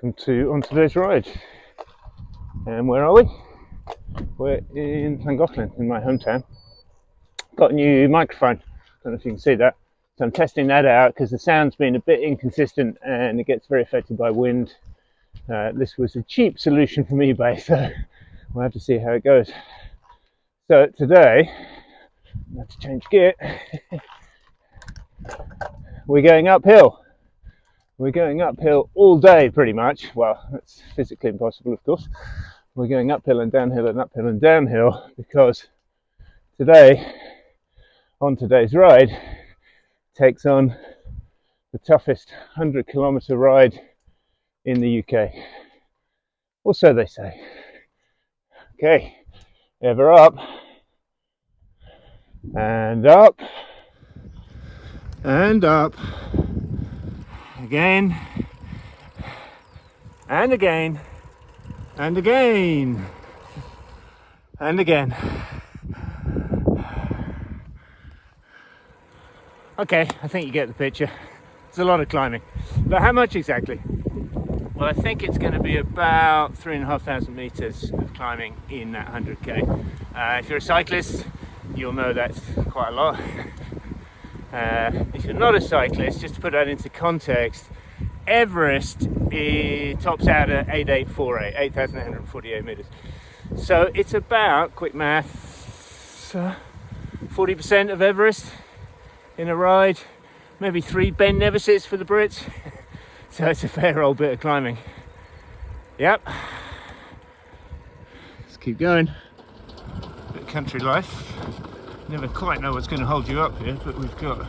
welcome on today's ride. And where are we? We're in Llangollen, in my hometown. Got a new microphone, don't know if you can see that. So I'm testing that out because the sound's been a bit inconsistent and it gets very affected by wind. This was a cheap solution from eBay, so we'll have to see how it goes. So today, I have to change gear. We're going uphill. We're going uphill all day pretty much. Well, that's physically impossible, of course. We're going uphill and downhill and uphill and downhill because today, on today's ride, takes on the toughest 100-kilometer ride in the UK. Or so they say. Okay, ever up and up and up. Again and again and again and again. Okay, I think you get the picture. It's a lot of climbing. But how much exactly? Well, I think it's going to be about 3,500 meters of climbing in that 100k. If you're a cyclist, you'll know that's quite a lot. If you're not a cyclist, just to put that into context, Everest tops out at 8,848 meters. So it's about, quick math, 40% of Everest in a ride, maybe 3 Ben Nevises for the Brits. So it's a fair old bit of climbing. Yep. Let's keep going. Bit of country life. Never quite know what's going to hold you up here, but we've got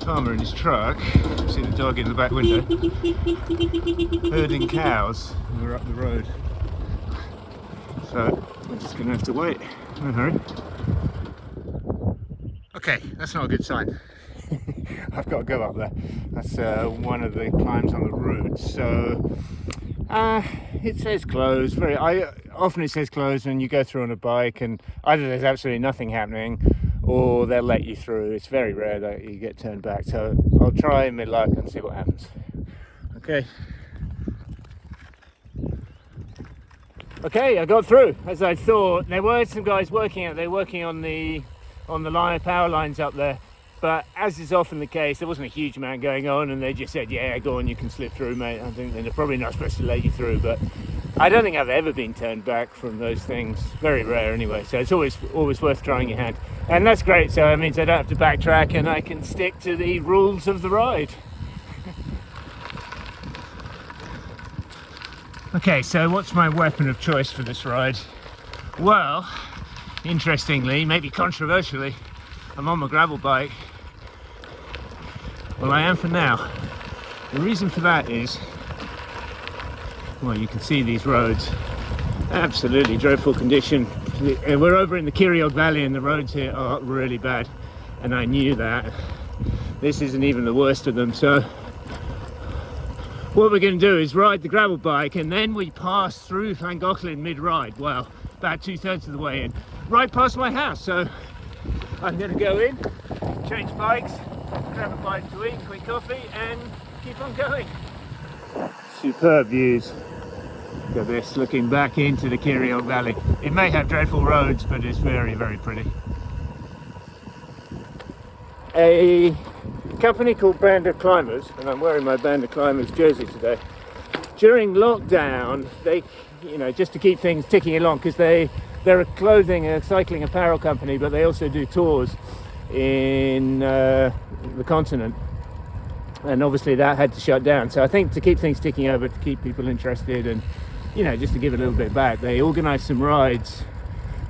Farmer in his truck. See the dog in the back window. Herding cows. We're up the road. So we're just going to have to wait. No hurry. Okay, that's not a good sign. I've got to go up there. That's one of the climbs on the route. So it says closed. Often it says closed and you go through on a bike and either there's absolutely nothing happening or they'll let you through. It's very rare that you get turned back. So I'll try mid-luck and see what happens. Okay. Okay, I got through as I thought. There were some guys working on the power lines up there. But as is often the case, there wasn't a huge amount going on and they just said, yeah, go on, you can slip through, mate. I think they're probably not supposed to let you through, but I don't think I've ever been turned back from those things. Very rare anyway, so it's always worth trying your hand. And that's great, so it means I don't have to backtrack and I can stick to the rules of the ride. Okay, so what's my weapon of choice for this ride? Well, interestingly, maybe controversially, I'm on my gravel bike. Well, I am for now. The reason for that is, well, you can see these roads, absolutely dreadful condition. We're over in the Kirriog Valley and the roads here are really bad, and I knew that. This isn't even the worst of them, so what we're going to do is ride the gravel bike and then we pass through Llangollen mid-ride, well, about 2/3 of the way in, right past my house. So I'm going to go in, change bikes, grab a bite to eat, quick coffee, and keep on going. Superb views. Look at this, looking back into the Kirriog Valley. It may have dreadful roads, but it's very, very pretty. A company called Band of Climbers, and I'm wearing my Band of Climbers jersey today. During lockdown, they, just to keep things ticking along, because they're a cycling apparel company, but they also do tours in the continent. And obviously that had to shut down. So I think to keep things ticking over, to keep people interested and, just to give a little bit back, they organised some rides.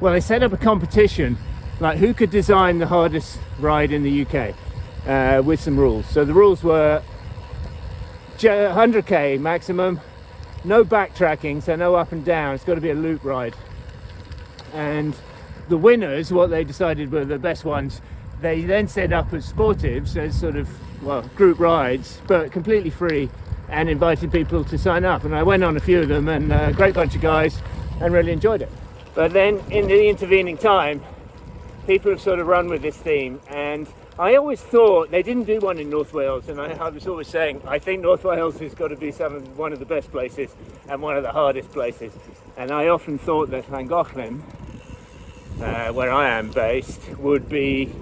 Well, they set up a competition, like who could design the hardest ride in the UK, with some rules. So the rules were 100k maximum, no backtracking, so no up and down. It's got to be a loop ride. And the winners, what they decided were the best ones, they then set up as sportives, as sort of, group rides, but completely free, and invited people to sign up. And I went on a few of them, and a great bunch of guys, and really enjoyed it. But then in the intervening time, people have sort of run with this theme, and I always thought they didn't do one in North Wales, and I was always saying I think North Wales has got to be one of the best places and one of the hardest places. And I often thought that Llangollen, where I am based, would be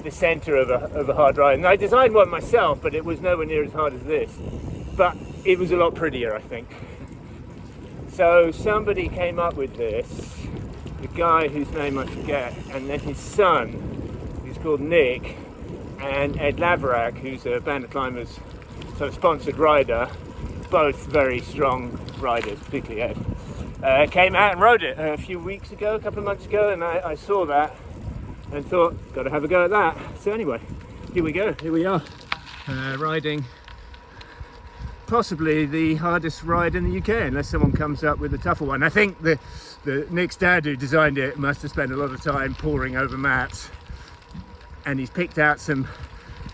the centre of a hard ride. And I designed one myself, but it was nowhere near as hard as this. But it was a lot prettier, I think. So somebody came up with this, the guy whose name I forget, and then his son, who's called Nick, and Ed Laverack, who's a Band of Climbers sort of sponsored rider, both very strong riders, particularly Ed, came out and rode it a few weeks ago, a couple of months ago, and I saw that and thought, got to have a go at that. So anyway, here we go, here we are, riding possibly the hardest ride in the UK, unless someone comes up with a tougher one. I think the Nick's dad who designed it must have spent a lot of time poring over maps, and he's picked out some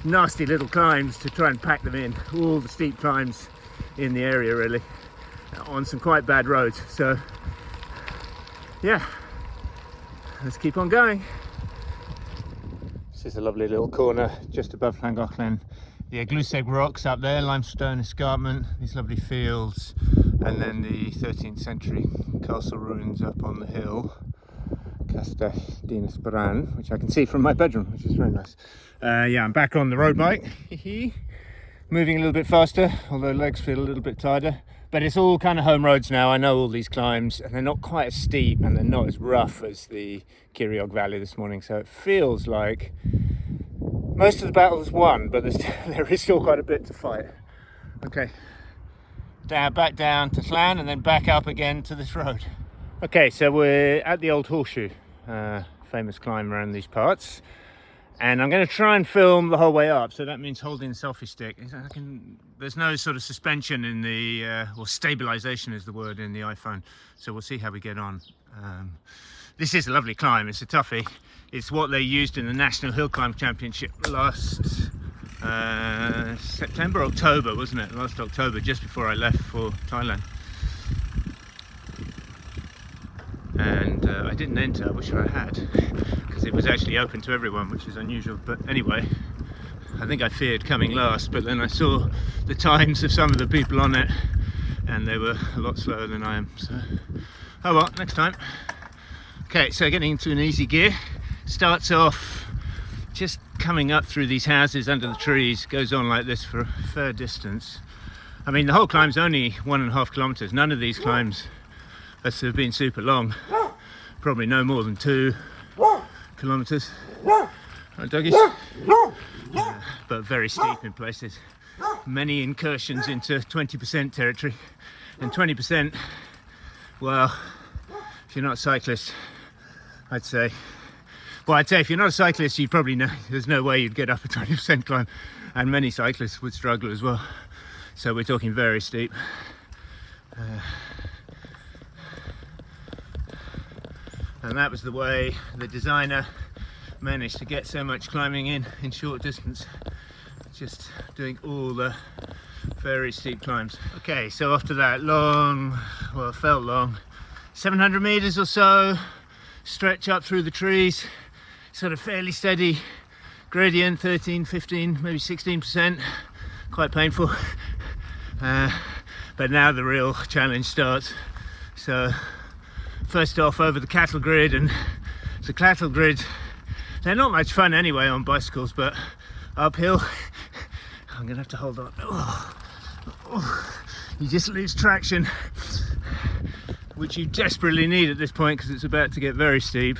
nasty little climbs to try and pack them in, all the steep climbs in the area really, on some quite bad roads. So yeah, let's keep on going. This is a lovely little corner just above Llangollen. The Eglwyseg rocks up there, limestone escarpment, these lovely fields, and then the 13th century castle ruins up on the hill, Castell Dinas Bran, which I can see from my bedroom, which is very nice. Yeah, I'm back on the road bike, moving a little bit faster, although legs feel a little bit tighter. But it's all kind of home roads now. I know all these climbs, and they're not quite as steep and they're not as rough as the Ceiriog Valley this morning. So it feels like most of the battle is won, but there is still quite a bit to fight. Okay, back down to Llan and then back up again to this road. Okay, so we're at the old Horseshoe, famous climb around these parts. And I'm going to try and film the whole way up, so that means holding the selfie stick. There's no sort of suspension in the, or stabilization is the word in the iPhone, so we'll see how we get on. This is a lovely climb, it's a toughie. It's what they used in the National Hill Climb Championship last October, wasn't it? Last October, just before I left for Thailand. And I didn't enter, I wish I had, because it was actually open to everyone, which is unusual. But anyway, I think I feared coming last, but then I saw the times of some of the people on it and they were a lot slower than I am, so oh well, next time. Okay, so getting into an easy gear, starts off just coming up through these houses under the trees, goes on like this for a fair distance. I mean, the whole climb's only 1.5 kilometers. None of these climbs have been super long, probably no more than 2 kilometers. Right, doggies? But very steep in places. Many incursions into 20% territory, and 20%, well, if you're not a cyclist, I'd say if you're not a cyclist, you probably know there's no way you'd get up a 20% climb, and many cyclists would struggle as well. So we're talking very steep. And that was the way the designer managed to get so much climbing in short distance, just doing all the very steep climbs. Okay, so after that long, well, it felt long, 700 meters or so, stretch up through the trees, sort of fairly steady gradient, 13, 15, maybe 16%, quite painful. But now the real challenge starts. So first off, over the cattle grid, and the cattle grids, they're not much fun anyway on bicycles, but uphill, I'm gonna have to hold on. You just lose traction, which you desperately need at this point because it's about to get very steep.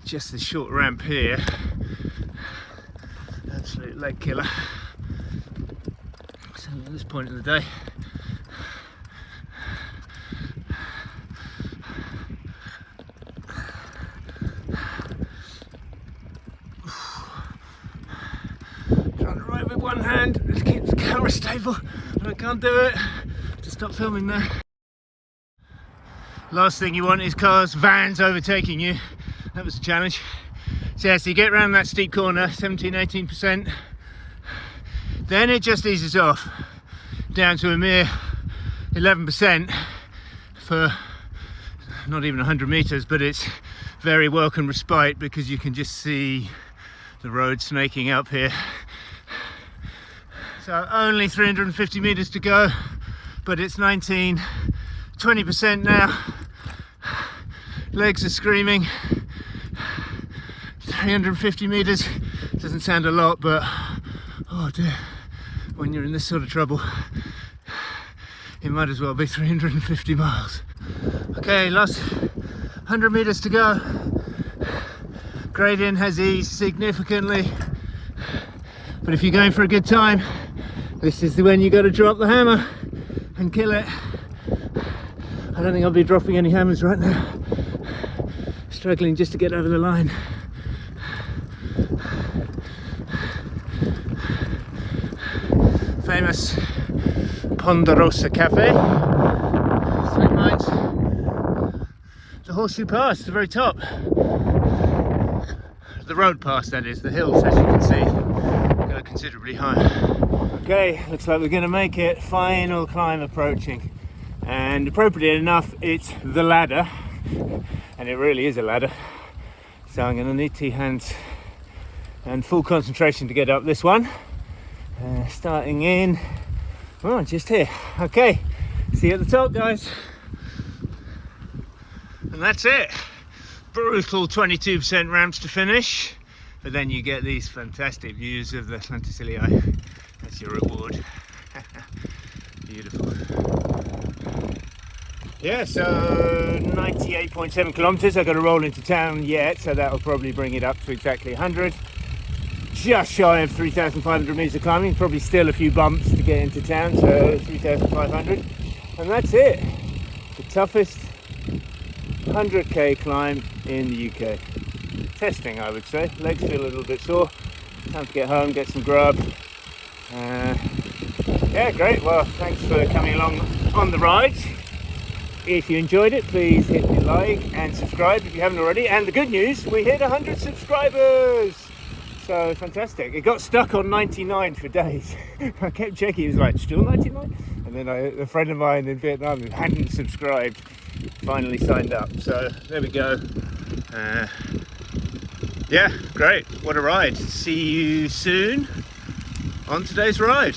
Just this short ramp here, absolute leg killer. So at this point of the day, trying to ride with one hand to keep the camera stable, but I can't do it. Just stop filming there. Last thing you want is cars, vans overtaking you. That was a challenge. So yeah, so you get around that steep corner, 17-18%, then it just eases off down to a mere 11% for not even 100 meters, but it's very welcome respite because you can just see the road snaking up here. So only 350 meters to go, but it's 20% now. Legs are screaming. 350 meters doesn't sound a lot, but oh dear, when you're in this sort of trouble, it might as well be 350 miles. Okay, last 100 meters to go. Gradient has eased significantly, but if you're going for a good time, this is when you got to drop the hammer and kill it. I don't think I'll be dropping any hammers right now. Struggling just to get over the line. Famous Ponderosa Cafe. Straight lines. The Horseshoe Pass, the very top. The road pass, that is. The hills, as you can see, go considerably higher. Okay, looks like we're going to make it. Final climb approaching. And appropriate enough, it's the ladder. And it really is a ladder. So I'm going to need 2 hands and full concentration to get up this one. Starting in, oh, just here. Okay, see you at the top, guys. And that's it. Brutal 22% ramps to finish, but then you get these fantastic views of the Atlanticilii. That's your reward. Beautiful. Yeah, so 98.7 kilometers. I've got to roll into town yet, so that'll probably bring it up to exactly 100. Just shy of 3,500 meters of climbing, probably still a few bumps to get into town, so 3,500. And that's it. The toughest 100k climb in the UK. Testing, I would say. Legs feel a little bit sore. Time to get home, get some grub. Yeah, great. Well, thanks for coming along on the ride. If you enjoyed it, please hit the like and subscribe if you haven't already. And the good news, we hit 100 subscribers. So fantastic. It got stuck on 99 for days. I kept checking, it was like, still 99? And then a friend of mine in Vietnam who hadn't subscribed finally signed up. So there we go. Yeah, great. What a ride. See you soon on today's ride.